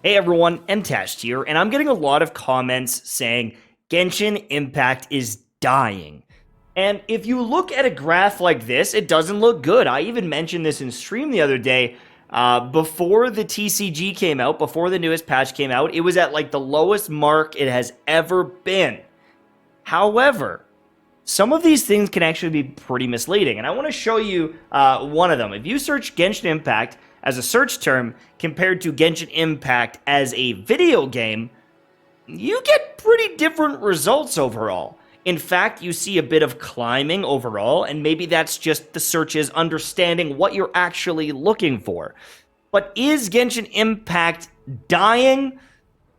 Hey everyone, Mtashed here, and I'm getting a lot of comments saying Genshin Impact is dying. And if you look at a graph like this, it doesn't look good. I even mentioned this in stream the other day. Before the TCG came out, before the newest patch came out, it was at like the lowest mark it has ever been. However, some of these things can actually be pretty misleading, and I want to show you one of them. If you search Genshin Impact as a search term compared to Genshin Impact as a video game, you get pretty different results overall. In fact, you see a bit of climbing overall, and maybe that's just the searches understanding what you're actually looking for. But is Genshin Impact dying?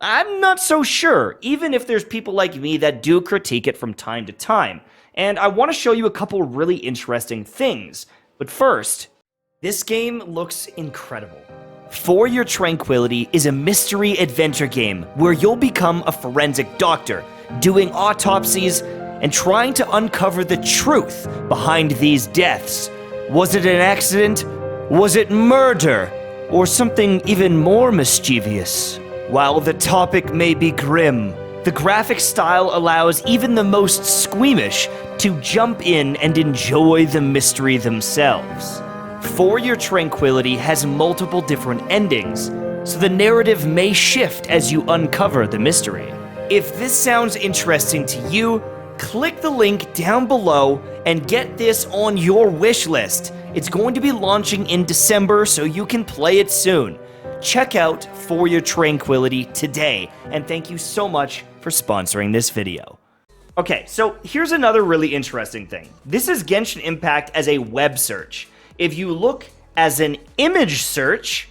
I'm not so sure, even if there's people like me that do critique it from time to time. And I want to show you a couple really interesting things. But first, this game looks incredible. For Your Tranquility is a mystery adventure game where you'll become a forensic doctor, doing autopsies and trying to uncover the truth behind these deaths. Was it an accident? Was it murder? Or something even more mischievous? While the topic may be grim, the graphic style allows even the most squeamish to jump in and enjoy the mystery themselves. For Your Tranquility has multiple different endings, so the narrative may shift as you uncover the mystery. If this sounds interesting to you, click the link down below and get this on your wish list. It's going to be launching in December, so you can play it soon. Check out For Your Tranquility today, and thank you so much for sponsoring this video. Okay, so here's another really interesting thing. This is Genshin Impact as a web search. If you look as an image search,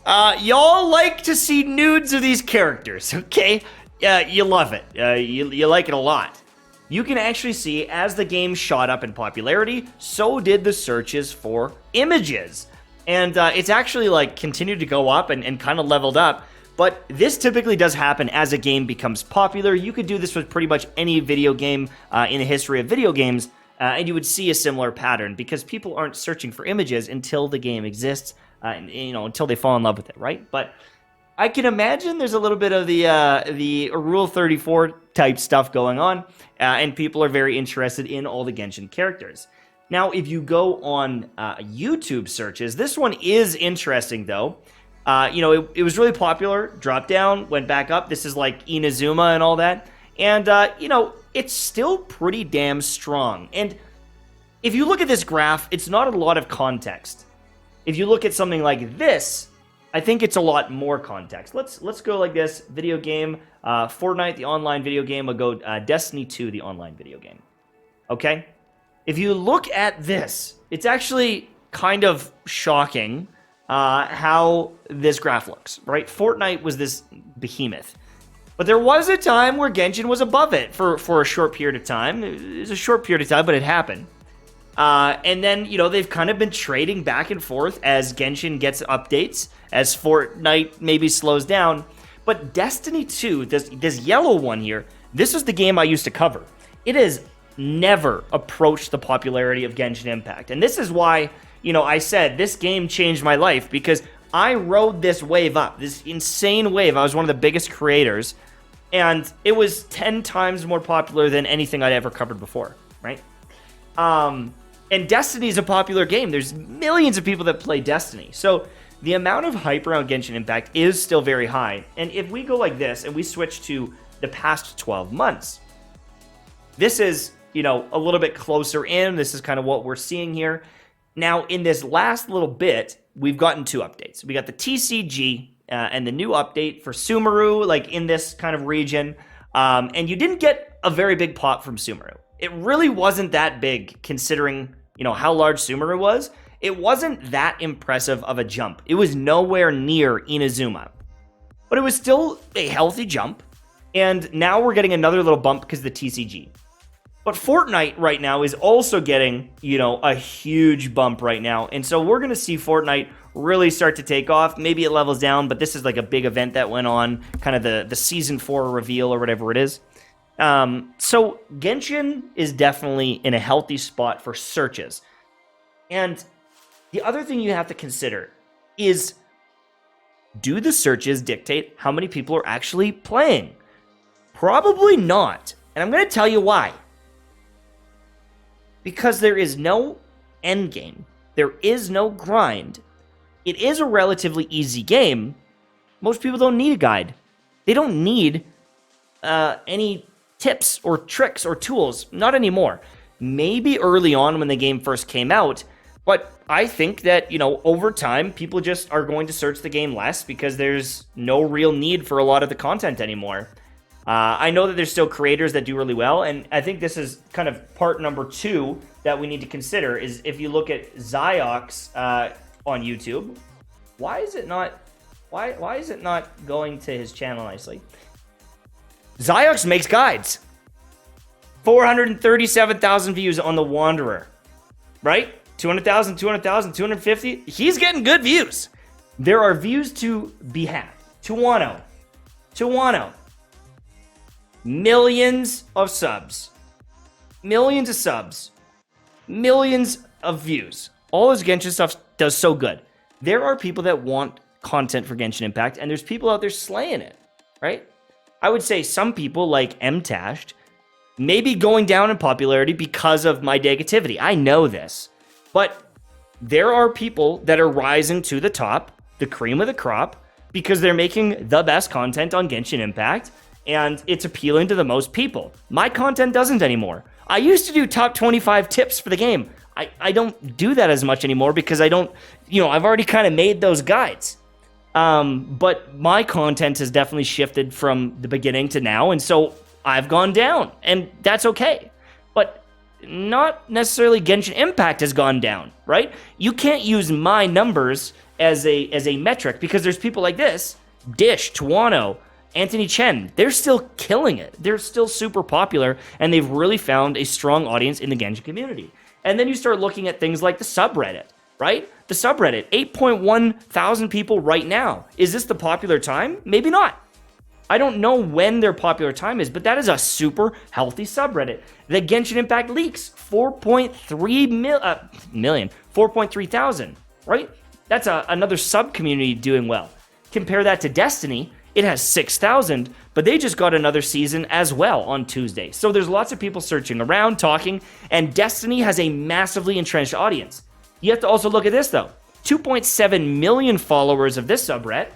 y'all like to see nudes of these characters, okay? You love it. You like it a lot. You can actually see as the game shot up in popularity, so did the searches for images. And it's actually like continued to go up and kind of leveled up. But this typically does happen as a game becomes popular. You could do this with pretty much any video game in the history of video games, and you would see a similar pattern because people aren't searching for images until the game exists, until they fall in love with it, right? But I can imagine there's a little bit of the Rule 34 type stuff going on, and people are very interested in all the Genshin characters. Now, if you go on YouTube searches, this one is interesting though. It was really popular, dropped down, went back up. This is like Inazuma and all that. And, it's still pretty damn strong. And if you look at this graph, it's not a lot of context. If you look at something like this, I think it's a lot more context. Let's go like this. Video game, Fortnite, the online video game. I'll go Destiny 2, the online video game. Okay? If you look at this, it's actually kind of shocking how this graph looks, right? Fortnite was this behemoth. But there was a time where Genshin was above it for a short period of time. It was a short period of time, but it happened. And then, they've kind of been trading back and forth as Genshin gets updates, as Fortnite maybe slows down. But Destiny 2, this yellow one here, this is the game I used to cover. It has never approached the popularity of Genshin Impact. And this is why, I said this game changed my life, because I rode this wave up, this insane wave. I was one of the biggest creators, and it was 10 times more popular than anything I'd ever covered before, right? And Destiny is a popular game. There's millions of people that play Destiny. So the amount of hype around Genshin Impact is still very high. And if we go like this and we switch to the past 12 months, this is, a little bit closer in. This is kind of what we're seeing here. Now, in this last little bit, we've gotten two updates. We got the TCG and the new update for Sumeru, like in this kind of region. And you didn't get a very big pop from Sumeru. It really wasn't that big considering, how large Sumeru was. It wasn't that impressive of a jump. It was nowhere near Inazuma. But it was still a healthy jump. And now we're getting another little bump because of the TCG. But Fortnite right now is also getting, a huge bump right now. And so we're going to see Fortnite really start to take off. Maybe it levels down, but this is like a big event that went on, kind of the Season 4 reveal or whatever it is. So Genshin is definitely in a healthy spot for searches. And the other thing you have to consider is Do the searches dictate how many people are actually playing? Probably not. And I'm going to tell you why. Because there is no end game. There is no grind. It is a relatively easy game. Most people don't need a guide. They don't need any tips or tricks or tools. Not anymore. Maybe early on when the game first came out, but I think that, over time, people just are going to search the game less because there's no real need for a lot of the content anymore. I know that there's still creators that do really well, and I think this is kind of part number 2 that we need to consider, is if you look at Ziox on YouTube, why is it not going to his channel nicely? Ziox makes guides. 437,000 views on The Wanderer, right? 200,000, 200,000, 250. He's getting good views. There are views to be had. Tuano. Millions of subs. Millions of subs. Millions of views. All his Genshin stuff does so good. There are people that want content for Genshin Impact, and there's people out there slaying it, right? I would say some people, like MTashed, may be going down in popularity because of my negativity. I know this. But there are people that are rising to the top, the cream of the crop, because they're making the best content on Genshin Impact, and it's appealing to the most people. My content doesn't anymore. I used to do top 25 tips for the game. I don't do that as much anymore because I don't, I've already kind of made those guides. But my content has definitely shifted from the beginning to now, and so I've gone down, and that's okay. But not necessarily Genshin Impact has gone down, right? You can't use my numbers as a metric because there's people like this, Dish, Tuano, Anthony Chen. They're still killing it. They're still super popular, and they've really found a strong audience in the Genshin community. And then you start looking at things like the subreddit, right? The subreddit, 8.1 thousand people right now. Is this the popular time? Maybe not. I don't know when their popular time is, but that is a super healthy subreddit. The Genshin Impact leaks, 4.3 thousand, right? That's another sub-community doing well. Compare that to Destiny, it has 6,000, but they just got another season as well on Tuesday. So there's lots of people searching around, talking, and Destiny has a massively entrenched audience. You have to also look at this, though. 2.7 million followers of this subreddit.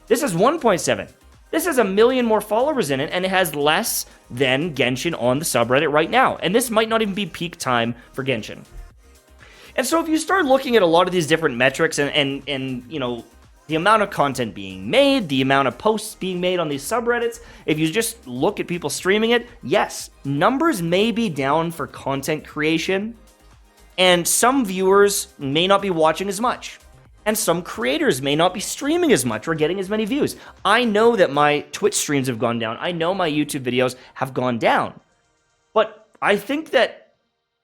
This is 1.7. This has 1 million more followers in it, and it has less than Genshin on the subreddit right now. And this might not even be peak time for Genshin. And so if you start looking at a lot of these different metrics and the amount of content being made, the amount of posts being made on these subreddits, if you just look at people streaming it, yes, numbers may be down for content creation, and some viewers may not be watching as much. And some creators may not be streaming as much or getting as many views. I know that my Twitch streams have gone down. I know my YouTube videos have gone down. But I think that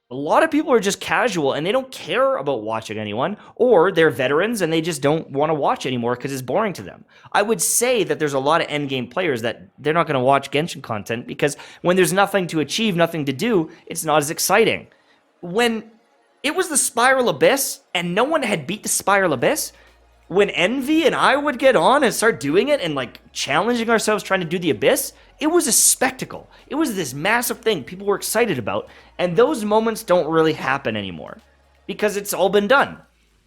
a lot of people are just casual and they don't care about watching anyone, or they're veterans and they just don't want to watch anymore because it's boring to them. I would say that there's a lot of endgame players that they're not going to watch Genshin content because when there's nothing to achieve, nothing to do, it's not as exciting. When it was the Spiral Abyss, and no one had beat the Spiral Abyss. When Envy and I would get on and start doing it and challenging ourselves trying to do the Abyss, it was a spectacle. It was this massive thing people were excited about, and those moments don't really happen anymore because it's all been done.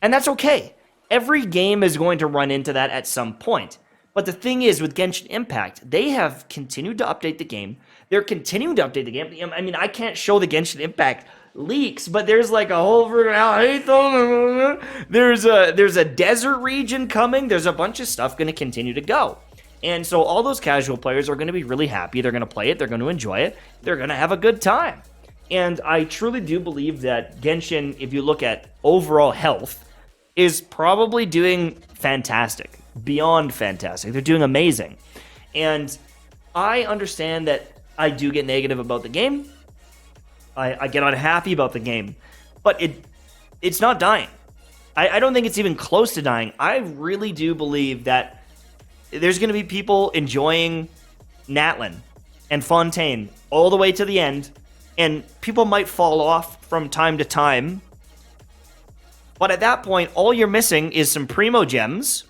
And that's okay. Every game is going to run into that at some point. But the thing is, with Genshin Impact, they have continued to update the game. They're continuing to update the game. I mean, I can't show the Genshin Impact leaks, but there's a whole there's a desert region coming. There's a bunch of stuff going to continue to go. And so all those casual players are going to be really happy. They're going to play it. They're going to enjoy it. They're going to have a good time. And I truly do believe that Genshin, if you look at overall health, is probably doing fantastic. Beyond fantastic. They're doing amazing. And I understand that I do get negative about the game. I get unhappy about the game. But it's not dying. I don't think it's even close to dying. I really do believe that there's going to be people enjoying Natlin and Fontaine all the way to the end. And people might fall off from time to time. But at that point, all you're missing is some Primo Gems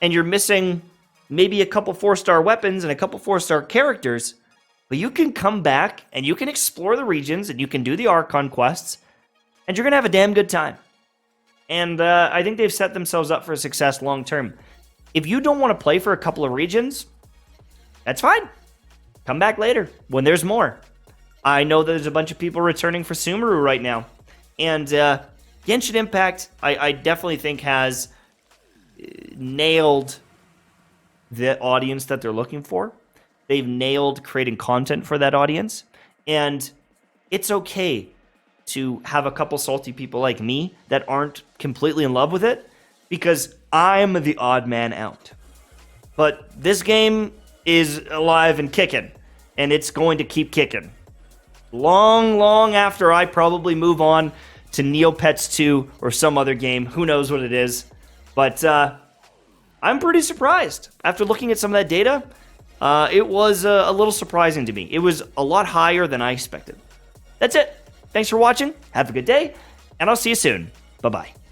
and you're missing maybe a couple 4-star weapons and a couple 4-star characters, but you can come back and you can explore the regions and you can do the Archon quests, and you're going to have a damn good time. And I think they've set themselves up for success long term. If you don't want to play for a couple of regions, that's fine. Come back later when there's more. I know there's a bunch of people returning for Sumeru right now. And Genshin Impact, I definitely think has nailed the audience that they're looking for. They've nailed creating content for that audience. And it's okay to have a couple salty people like me that aren't completely in love with it, because I'm the odd man out. But this game is alive and kicking, and it's going to keep kicking. Long after I probably move on to Neopets 2 or some other game. Who knows what it is. But I'm pretty surprised. After looking at some of that data, it was a little surprising to me. It was a lot higher than I expected. That's it. Thanks for watching. Have a good day, and I'll see you soon. Bye-bye.